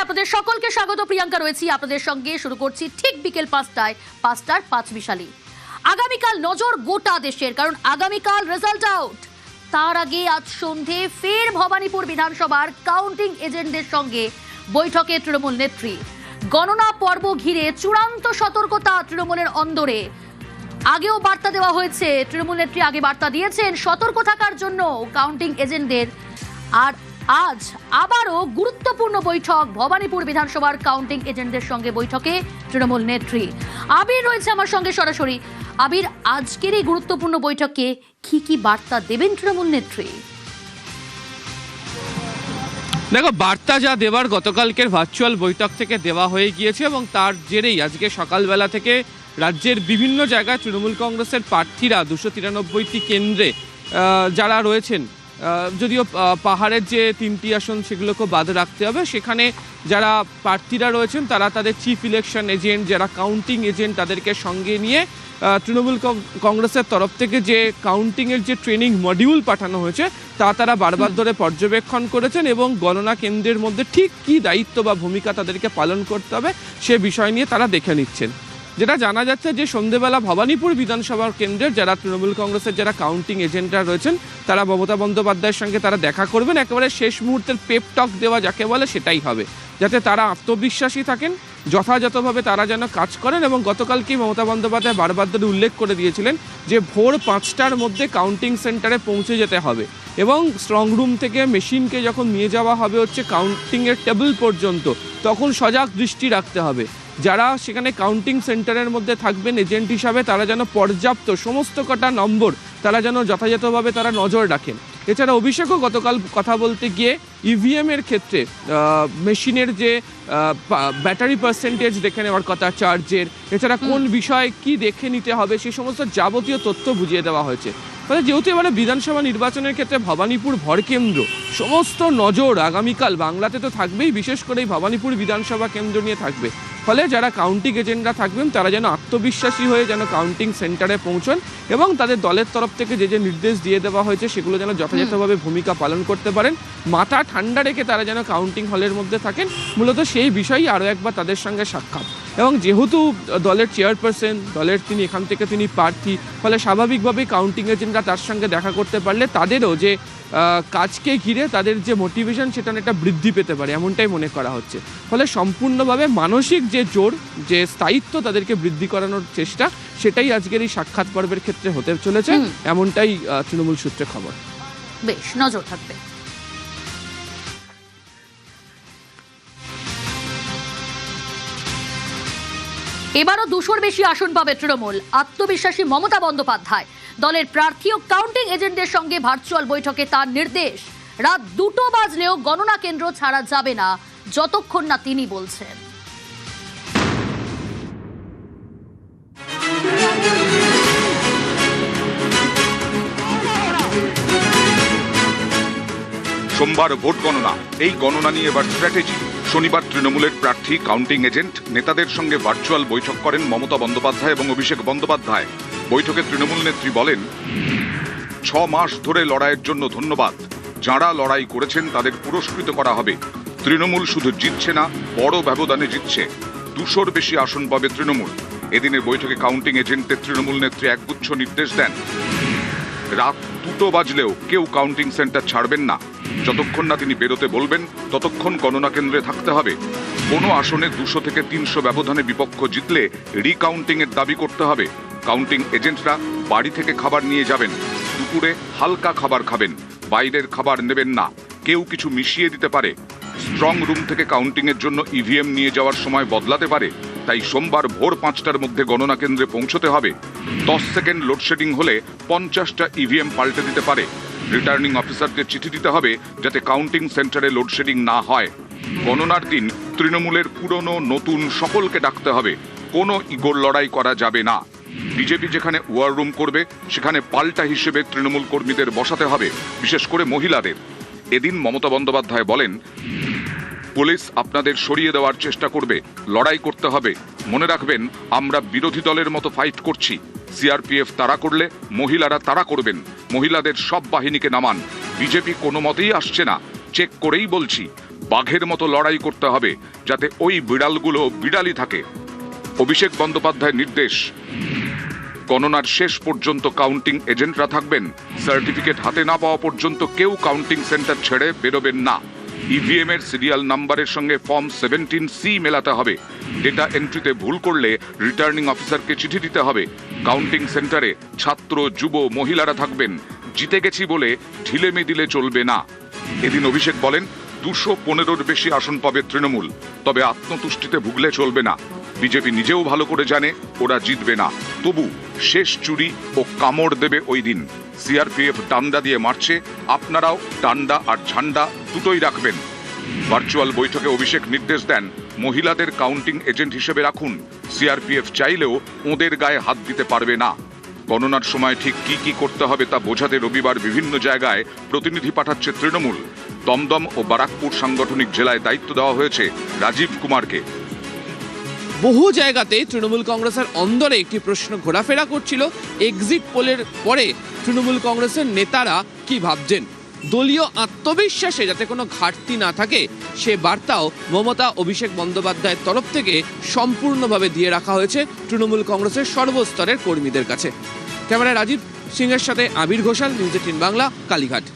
আপনাদের সকলকে স্বাগত। প্রিয়াঙ্কা রয়েছি আপনাদের সঙ্গে। শুরু করছি ঠিক বিকেল 5টায়, 5টার 5 মিশালি। আগামীকাল নজর গোটা দেশের, কারণ আগামীকাল রেজাল্ট আউট। তার আগে আজ সন্ধে ফের ভবানীপুর বিধানসভার কাউন্টিং এজেন্টদের সঙ্গে বৈঠকে তৃণমূল নেত্রী। গণনা পর্ব ঘিরে চূড়ান্ত সতর্কতা তৃণমূলের অন্দরে। আগেও বার্তা দেওয়া হয়েছে, তৃণমূল নেত্রী আগে বার্তা দিয়েছেন সতর্ক থাকার জন্য কাউন্টিং এজেন্টদের। আর আজ আবারও গুরুত্বপূর্ণ বৈঠক ভবানীপুর বিধানসভার কাউন্টিং এজেন্টদের সঙ্গে বৈঠকে তৃণমূল নেত্রী। আবির রয়েছে আমার সঙ্গে সরাসরি। আবির, আজকের এই গুরুত্বপূর্ণ বৈঠকে কি বার্তা দেবেন তৃণমূল নেত্রী? দেখো, বার্তা যা দেওয়ার গতকালকের ভার্চুয়াল বৈঠক থেকে দেওয়া হয়ে গিয়েছে এবং তার জেরেই আজকে সকালবেলা থেকে রাজ্যের বিভিন্ন জায়গায় তৃণমূল কংগ্রেসের প্রার্থীরা 293টি কেন্দ্রে যারা রয়েছেন, যদিও পাহাড়ের যে 3টি আসন সেগুলোকে বাদ রাখতে হবে, সেখানে যারা প্রার্থীরা রয়েছেন তারা তাদের চিফ ইলেকশন এজেন্ট, যারা কাউন্টিং এজেন্ট, তাদেরকে সঙ্গে নিয়ে তৃণমূল কংগ্রেসের তরফ থেকে যে কাউন্টিংয়ের যে ট্রেনিং মডিউল পাঠানো হয়েছে তারা বারবার ধরে পর্যবেক্ষণ করেছেন এবং গণনা কেন্দ্রের মধ্যে ঠিক কী দায়িত্ব বা ভূমিকা তাদেরকে পালন করতে হবে সে বিষয় নিয়ে তারা দেখে নিচ্ছেন। যেটা জানা যাচ্ছে যে সন্ধ্যেবেলা ভবানীপুর বিধানসভা কেন্দ্রের যারা তৃণমূল কংগ্রেসের যারা কাউন্টিং এজেন্টরা রয়েছেন তারা মমতা বন্দ্যোপাধ্যায়ের সঙ্গে তারা দেখা করবেন। একেবারে শেষ মুহূর্তের পেপ টক দেওয়া যাকে বলে সেটাই হবে, যাতে তারা আত্মবিশ্বাসী থাকেন, যথাযথভাবে তারা যেন কাজ করেন। এবং গতকালকেই মমতা বন্দ্যোপাধ্যায় বারবার ধরে উল্লেখ করে দিয়েছিলেন যে ভোর 5টার মধ্যে কাউন্টিং সেন্টারে পৌঁছে যেতে হবে এবং স্ট্রং রুম থেকে মেশিনকে যখন নিয়ে যাওয়া হবে হচ্ছে কাউন্টিংয়ের টেবিল পর্যন্ত, তখন সজাগ দৃষ্টি রাখতে হবে। যারা সেখানে কাউন্টিং সেন্টারের মধ্যে থাকবেন এজেন্ট হিসাবে তারা যেন পর্যাপ্ত সমস্ত কটা নম্বর তারা যেন যথাযথভাবে তারা নজর রাখেন। এছাড়া অভিষেকও গতকাল কথা বলতে গিয়ে ইভিএমের ক্ষেত্রে মেশিনের যে ব্যাটারি পার্সেন্টেজ দেখে নেওয়ার কথা, চার্জের, এছাড়া কোন বিষয় কি দেখে নিতে হবে সেই সমস্ত যাবতীয় তথ্য বুঝিয়ে দেওয়া হয়েছে। ফলে যেহেতু এবারে বিধানসভা নির্বাচনের ক্ষেত্রে ভবানীপুর ভরকেন্দ্র, সমস্ত নজর আগামীকাল বাংলাতে তো থাকবেই, বিশেষ করে এই ভবানীপুর বিধানসভা কেন্দ্র নিয়ে থাকবে। ফলে যারা কাউন্টিং এজেন্টরা থাকবেন তারা যেন আত্মবিশ্বাসী হয়ে যেন কাউন্টিং সেন্টারে পৌঁছন এবং তাদের দলের তরফ থেকে যে নির্দেশ দিয়ে দেওয়া হয়েছে সেগুলো যেন যথাযথভাবে ভূমিকা পালন করতে পারেন। মাথা ঠান্ডা রেখে তারা যেন কাউন্টিং হলের মধ্যে থাকেন, মূলত সেই বিষয়েই আরও একবার তাদের সঙ্গে সাক্ষাৎ। এবং যেহেতু দলের চেয়ারপারসন, দলের এখান থেকে তিনি প্রার্থী, ফলে স্বাভাবিকভাবেই কাউন্টিং এজেন্টরা তার সঙ্গে দেখা করতে পারলে তাদেরও যে কাজকে ঘিরে তাদের যে মোটিভেশন সেটা অনেকটা বৃদ্ধি পেতে পারে, এমনটাই মনে করা হচ্ছে। ফলে সম্পূর্ণভাবে মানসিক যে জোর, যে স্থায়িত্ব তাদেরকে বৃদ্ধি করানোর চেষ্টা, সেটাই আজকের এই সাক্ষাৎ পর্বের ক্ষেত্রে হতে চলেছে, এমনটাই তৃণমূল সূত্রে খবর। বেশ, নজর থাকবে। এবারও 200-র বেশি আসন পাবে তৃণমূল, আত্মবিশ্বাসী মমতা বন্দ্যোপাধ্যায়। দলের প্রার্থী ও কাউন্টিং এজেন্টদের সঙ্গে ভার্চুয়াল বৈঠকে তার নির্দেশ, রাত 2টো বাজলেও গণনা কেন্দ্র ছাড়া যাবে না যতক্ষণ না তিনি বলছেন। সোমবার ভোট গণনা, এই গণনা নিয়ে এবার স্ট্র্যাটেজি। শনিবার তৃণমূলের প্রার্থী, কাউন্টিং এজেন্ট নেতাদের সঙ্গে ভার্চুয়াল বৈঠক করেন মমতা বন্দ্যোপাধ্যায় এবং অভিষেক বন্দ্যোপাধ্যায়। বৈঠকে তৃণমূল নেত্রী বলেন, 6 মাস ধরে লড়াইয়ের জন্য ধন্যবাদ। যাঁরা লড়াই করেছেন তাদের পুরস্কৃত করা হবে। তৃণমূল শুধু জিতছে না, বড় ব্যবধানে জিতছে। 200-র বেশি আসন পাবে তৃণমূল। এদিনের বৈঠকে কাউন্টিং এজেন্টদের তৃণমূল নেত্রী একগুচ্ছ নির্দেশ দেন। রাত 2টো বাজলেও কেউ কাউন্টিং সেন্টার ছাড়বেন না। যতক্ষণ না তিনি বেরোতে বলবেন ততক্ষণ গণনা কেন্দ্রে থাকতে হবে। কোনো আসনে 200 থেকে 300 ব্যবধানে বিপক্ষ জিতলে রিকাউন্টিং এর দাবি করতে হবে। কাউন্টিং এজেন্টরা বাড়ি থেকে খাবার নিয়ে যাবেন। দুপুরে হালকা খাবার খাবেন, বাইরের খাবার নেবেন না। কেউ কিছু মিশিয়ে দিতে পারে। স্ট্রং রুম থেকে কাউন্টিং এর জন্য ইভিএম নিয়ে যাওয়ার সময় বদলাতে পারে। তাই সোমবার ভোর 5টার মধ্যে গণনা কেন্দ্রে পৌঁছতে হবে। 10 সেকেন্ড লোডশেডিং হলে 50টা ইভিএম পাল্টে দিতে পারে। রিটার্নিং অফিসারদের চিঠি দিতে হবে যাতে কাউন্টিং সেন্টারে লোডশেডিং না হয়। গণনার দিন তৃণমূলের পুরনো নতুন সকলকে ডাকতে হবে। কোনো ইগোর লড়াই করা যাবে না। বিজেপি যেখানে ওয়ার রুম করবে সেখানে পাল্টা হিসেবে তৃণমূল কর্মীদের বসাতে হবে, বিশেষ করে মহিলাদের। এদিন মমতা বন্দ্যোপাধ্যায় বলেন, পুলিশ আপনাদের সরিয়ে দেওয়ার চেষ্টা করবে, লড়াই করতে হবে। মনে রাখবেন, আমরা বিরোধী দলের মতো ফাইট করছি। সিআরপিএফ তারা করলে মহিলারা তারা করবেন। মহিলাদের সব বাহিনীকে নামান। বিজেপি কোনো মতেই আসছে না, চেক করেই বলছি। বাঘের মতো লড়াই করতে হবে যাতে ওই বিড়ালগুলো বিড়ালই থাকে। অভিষেক বন্দ্যোপাধ্যায়ের নির্দেশ, গণনার শেষ পর্যন্ত কাউন্টিং এজেন্টরা থাকবেন। সার্টিফিকেট হাতে না পাওয়া পর্যন্ত কেউ কাউন্টিং সেন্টার ছেড়ে বেরোবেন না। ইভিএম এর সিরিয়াল নাম্বারের সঙ্গে ফর্ম 17C মেলাতে হবে। ডেটা এন্ট্রিতে ভুল করলে রিটার্নিং অফিসারকে চিঠি দিতে হবে। কাউন্টিং সেন্টারে ছাত্র, যুব, মহিলারা থাকবেন। জিতে গেছি বলে ঢিলেমি দিলে চলবে না। এদিন অভিষেক বলেন 215-র বেশি আসন পাবে তৃণমূল, তবে আত্মতুষ্টিতে ভুগলে চলবে না। বিজেপি নিজেও ভালো করে জানে ওরা জিতবে না, তবু শেষ চুরি ও কামড় দেবে ওই দিন। সিআরপিএফ ডান্ডা দিয়ে মারছে, আপনারাও ডান্ডা আর ঝান্ডা দুটোই রাখবেন। ভার্চুয়াল বৈঠকে অভিষেক নির্দেশ দেন, মহিলাদের কাউন্টিং এজেন্ট হিসেবে রাখুন। সিআরপিএফ চাইলেও ওদের গায়ে হাত দিতে পারবে না। গণনার সময় ঠিক কি কি করতে হবে তা বোঝাতে রবিবার বিভিন্ন জায়গায় প্রতিনিধি পাঠাচ্ছে তৃণমূল। দমদম ও বারাকপুর সাংগঠনিক জেলায় দায়িত্ব দেওয়া হয়েছে রাজীব কুমারকে। বহু জায়গাতে তৃণমূল কংগ্রেসের অন্দরে একটি প্রশ্ন ঘোরাফেরা করছিল, এক্সিট পোলের পরে তৃণমূল কংগ্রেসের নেতারা কি ভাবছেন। দলীয় আত্মবিশ্বাসে যাতে কোনো ঘাটতি না থাকে সে বার্তাও মমতা অভিষেক বন্দ্যোপাধ্যায়ের তরফ থেকে সম্পূর্ণভাবে দিয়ে রাখা হয়েছে তৃণমূল কংগ্রেসের সর্বস্তরের কর্মীদের কাছে। ক্যামেরায় রাজীব সিংহের সাথে আবির ঘোষাল, নিউজ 18 বাংলা, কালীঘাট।